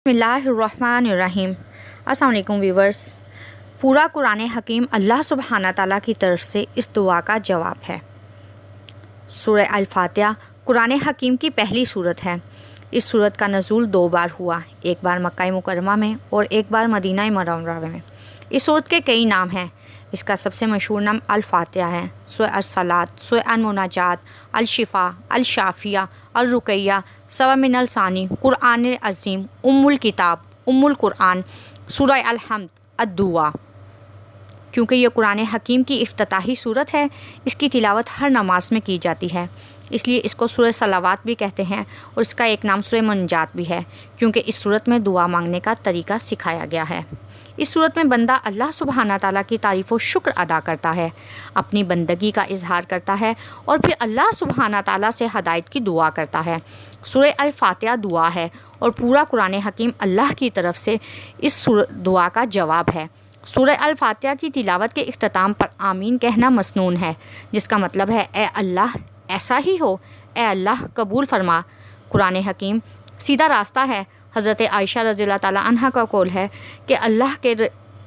बिस्मिल्लाहिर्रहमानिर्रहीम। अस्सलाम वालेकुम व्यूवर्स। पूरा कुरान हकीम अल्लाह सुब्हाना ताला की तरफ से इस दुआ का जवाब है। सूरह अल-फातिहा कुरान हकीम की पहली सूरत है। इस सूरत का नज़ूल 2 बार हुआ, एक बार मक्का मुकर्रमा में और एक बार मदीना मुनव्वरा में। इस सूरत के कई नाम हैं। इसका सबसे मशहूर नाम अल-फातिहा है। सूरह अस-सलात, सूरह अल-मुनाजात, अल-शिफा, अल-शाफिया, अल-रुकैया, सवा मिनल सानी, कुरान अज़ीम, उम्मुल किताब, उम्मुल कुरान, सूरह अल-हम्द, अद-दुआ। क्योंकि ये कुरान हकीम की इफ्तिताही सूरत है, इसकी तिलावत हर नमाज में की जाती है, इसलिए इसको सूरह सलावात भी कहते हैं और इसका एक नाम सूरह मुनाजात भी है, क्योंकि इस सूरत में दुआ मांगने का तरीका सिखाया गया है। इस सूरत में बंदा अल्लाह सुब्हाना ताला की तारीफ़ व शुक्र अदा करता है, अपनी बंदगी का इजहार करता है और फिर अल्लाह सुब्हाना ताला से हदायत की दुआ करता है। सूरह अल-फातिहा दुआ है और पूरा कुरान हकीम अल्लाह की तरफ से इस दुआ का जवाब है। सूरह अल-फातिहा की तिलावत के इख्तिताम पर आमीन कहना मसनून है, जिसका मतलब है ए अल्लाह ऐसा ही हो, ए अल्लाह कबूल फरमा। कुरान हकीम सीधा रास्ता है। हज़रत आयशा रज़ियल्लाहु ताला अन्हा का कौल है कि अल्लाह के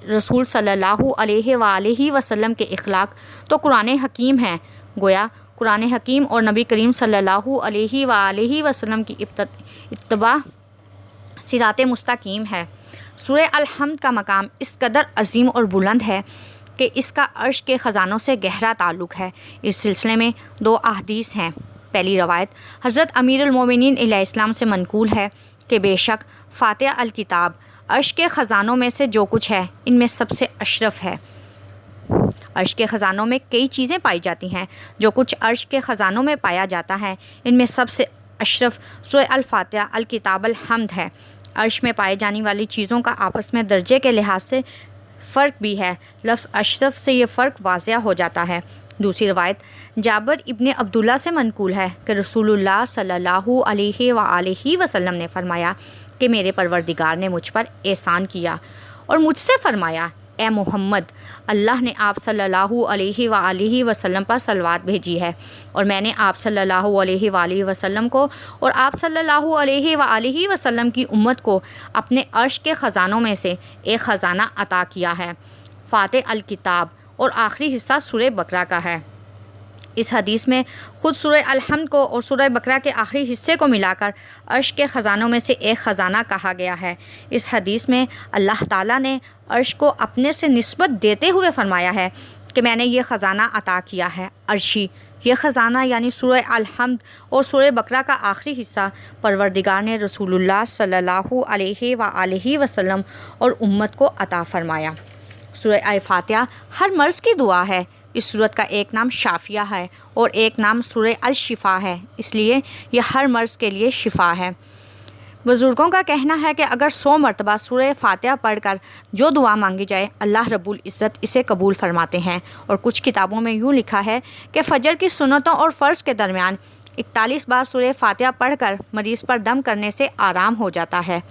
रसूल सल्लल्लाहु अलैहि वसल्लम के इखलाक तो कुरान हकीम हैं। गोया कुरान हकीम और नबी करीम सल्लल्लाहु अलैहि वसल्लम की इत्तबा सिराते मुस्तकीम है। सूरह अल-हम्द का मकाम इस कदर अजीम और बुलंद है कि इसका अर्श के ख़जानों से गहरा ताल्लुक़ है। इस सिलसिले में 2 अहदीस हैं। पहली रवायत हज़रत अमीरुल मोमिनीन अलैहिस्सलाम से मनकूल है कि बेशक फातिहा अल किताब अर्श के ख़जानों में से जो कुछ है इनमें सबसे अशरफ है। अर्श के ख़जानों में कई चीज़ें पाई जाती हैं, जो कुछ अर्श के ख़जानों में पाया जाता है इनमें सबसे अशरफ सूरह अल-फातिहा अल किताब अल हम्द है। अर्श में पाए जाने वाली चीज़ों का आपस में दर्जे के लिहाज से फ़र्क भी है। लफ्ज़ अशरफ से ये फ़र्क वाज़िया हो जाता है। दूसरी रवायत जाबिर इब्ने अब्दुल्ला से मनकूल है कि रसूलुल्लाह सल्लल्लाहु अलैहि वसल्लम ने फरमाया कि मेरे परवरदिगार ने मुझ पर एहसान किया और मुझसे फरमाया, ए मोहम्मद, अल्लाह ने आप सल्लल्लाहु अलैहि वसल्लम पर सलवात भेजी है और मैंने आप सल्लल्लाहु अलैहि वसल्लम को और आप सल्लल्लाहु अलैहि वसल्लम की उम्मत को अपने अर्श के ख़जानों में से एक ख़जाना अता किया है। फातिहा अल किताब और आखिरी हिस्सा सूरह बकरा का है। इस हदीस में ख़ुद सूरह अल-हम्द को और सूरह बकरा के आखिरी हिस्से को मिलाकर अर्श के ख़जानों में से एक ख़जाना कहा गया है। इस हदीस में अल्लाह ताला ने अर्श को अपने से निस्बत देते हुए फरमाया है कि मैंने ये ख़जाना अता किया है। अर्शी ये ख़जाना यानी सूरह अल-हम्द और सूरह बकरा का आखिरी हिस्सा परवरदिगार ने रसूलुल्लाह सल्लल्लाहु अलैहि वसल्लम और उम्मत को अता फ़रमाया। सूरह अल-फातिहा हर मर्ज़ की दुआ है। इस सूरत का एक नाम शाफिया है और एक नाम सूरह अल-शिफा है, इसलिए यह हर मर्ज़ के लिए शिफा है। बुज़ुर्गों का कहना है कि अगर 100 मरतबा सूरह फातिहा पढ़कर जो दुआ मांगी जाए अल्लाह रब्बुल इज़्ज़त इसे कबूल फरमाते हैं। और कुछ किताबों में यूँ लिखा है कि फ़जर की सुन्नतों और फ़र्ज़ के दरमियान 41 बार सूरह फातिहा पढ़कर मरीज़ पर दम करने से आराम हो जाता है।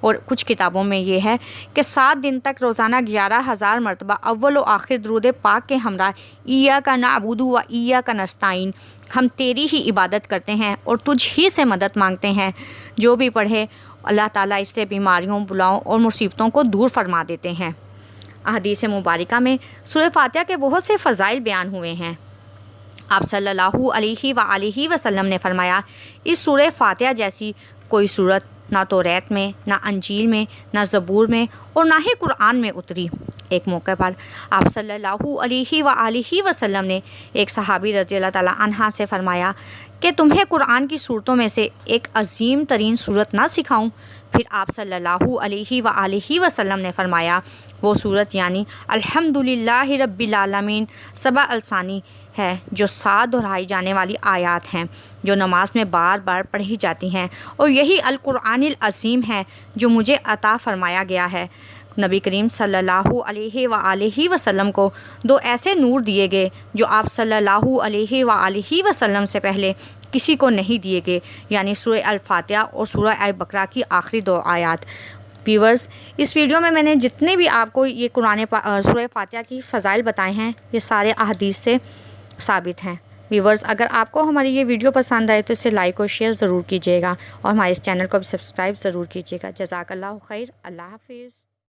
और कुछ किताबों में ये है कि 7 दिन तक रोज़ाना 11,000 मरतबा अव्वल व आखिर दुरूद पाक के हमरा इय्याका नअबुदु व इय्याका नस्तईन, हम तेरी ही इबादत करते हैं और तुझ ही से मदद मांगते हैं, जो भी पढ़े अल्लाह ताला इससे बीमारियों, बुलाओं और मुसीबतों को दूर फरमा देते हैं। अहदीस मुबारका में सूरह फातिहा के बहुत से फ़ज़ाइल बयान हुए हैं। आप सल्लल्लाहु अलैहि वसल्लम ने फरमाया, इस सूरह फातिहा जैसी कोई सूरत ना तौरात में, ना अंजील में, ना ज़बूर में और ना ही कुरान में उतरी। एक मौके पर आप सल्लल्लाहु अलैहि वसल्लम ने एक सहाबी रज़ियल्लाहु ताला अन्हा से फरमाया कि तुम्हें कुरान की सूरतों में से एक अजीम तरीन सूरत ना सिखाऊं। फिर आप सल्लल्लाहु अलैहि वसल्लम ने फरमाया, वो सूरत यानी अल्हम्दुलिल्लाहि रब्बिल आलमीन सबा अलसानी है, जो 7 दोहराई जाने वाली आयत हैं, जो नमाज में बार बार पढ़ी जाती हैं, और यही अल कुरानिल अज़ीम है जो मुझे अता फ़रमाया गया है। नबी करीम सल्लल्लाहु अलैहि वसल्लम को 2 ऐसे नूर दिए गए जो आप सल्लल्लाहु अलैहि वसल्लम से पहले किसी को नहीं दिए गए, यानी सूरह अल-फातिहा और सूरह अल-बकरा की आखिरी 2 आयत। व्यूवर्स, इस वीडियो में मैंने जितने भी आपको ये सूरह फातिहा की फ़ज़ाइल बताए हैं, ये सारे अहदीस से साबित हैं। ویورز اگر آپ کو ہماری یہ ویڈیو پسند آئے تو اسے لائک اور شیئر ضرور کیجیے گا اور ہمارے اس چینل کو بھی سبسکرائب ضرور کیجیے گا۔ جزاک اللہ خیر، اللہ حافظ۔